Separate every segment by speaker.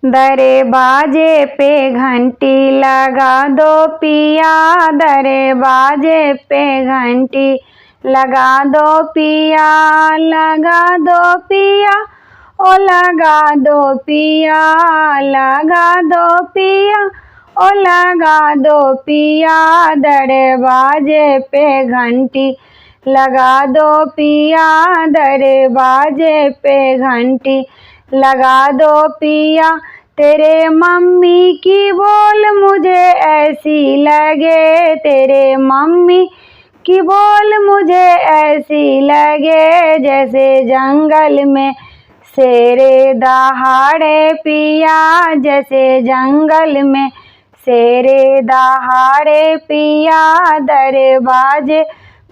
Speaker 1: दरवाजे पे घंटी लगा दो पिया, दरवाजे पे घंटी लगा दो पिया, लगा दो पिया, ओ लगा दो पिया, लगा दो पिया, ओ लगा दो पिया, दरवाजे पे घंटी लगा दो पिया, दरवाजे पे घंटी लगा दो पिया। तेरे मम्मी की बोल मुझे ऐसी लगे, तेरे मम्मी की बोल मुझे ऐसी लगे, जैसे जंगल में शेरे दहाड़े पिया, जैसे जंगल में शेरे दहाड़े पिया, दरवाजे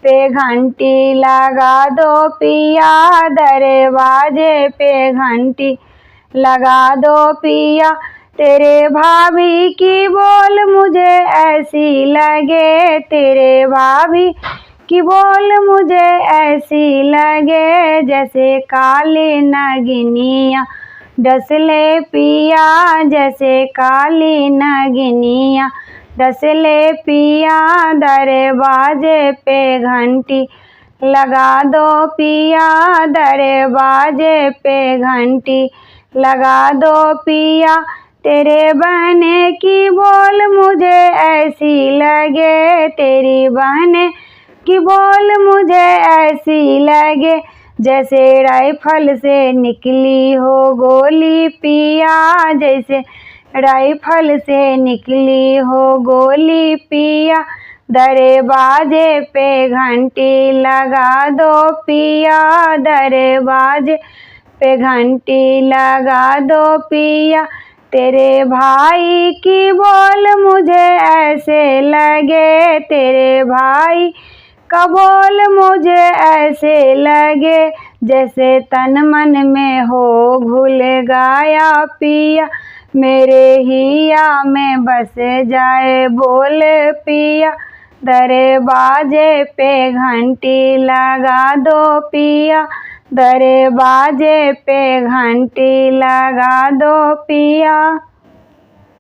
Speaker 1: पे घंटी लगा दो पिया, दरवाजे पे घंटी लगा दो पिया। तेरे भाभी की बोल मुझे ऐसी लगे, तेरे भाभी की बोल मुझे ऐसी लगे, जैसे काली नागिनिया डसले पिया, जैसे काली नागिनिया डसले पिया, दरवाजे पे घंटी लगा दो पिया, दरवाजे पे घंटी लगा दो पिया। तेरे बहने की बोल मुझे ऐसी लगे, तेरी बहने की बोल मुझे ऐसी लगे, जैसे राइफल से निकली हो गोली पिया, जैसे राइफल से निकली हो गोली पिया, दरवाजे पे घंटी लगा दो पिया, दरवाजे पे घंटी लगा दो पिया। तेरे भाई की बोल मुझे ऐसे लगे, तेरे भाई का बोल मुझे ऐसे लगे, जैसे तन मन में हो घुल गया पिया, मेरे हिया में बस जाए बोल पिया, दरवाजे पे घंटी लगा दो पिया, दरवाजे पे घंटी लगा दो पिया।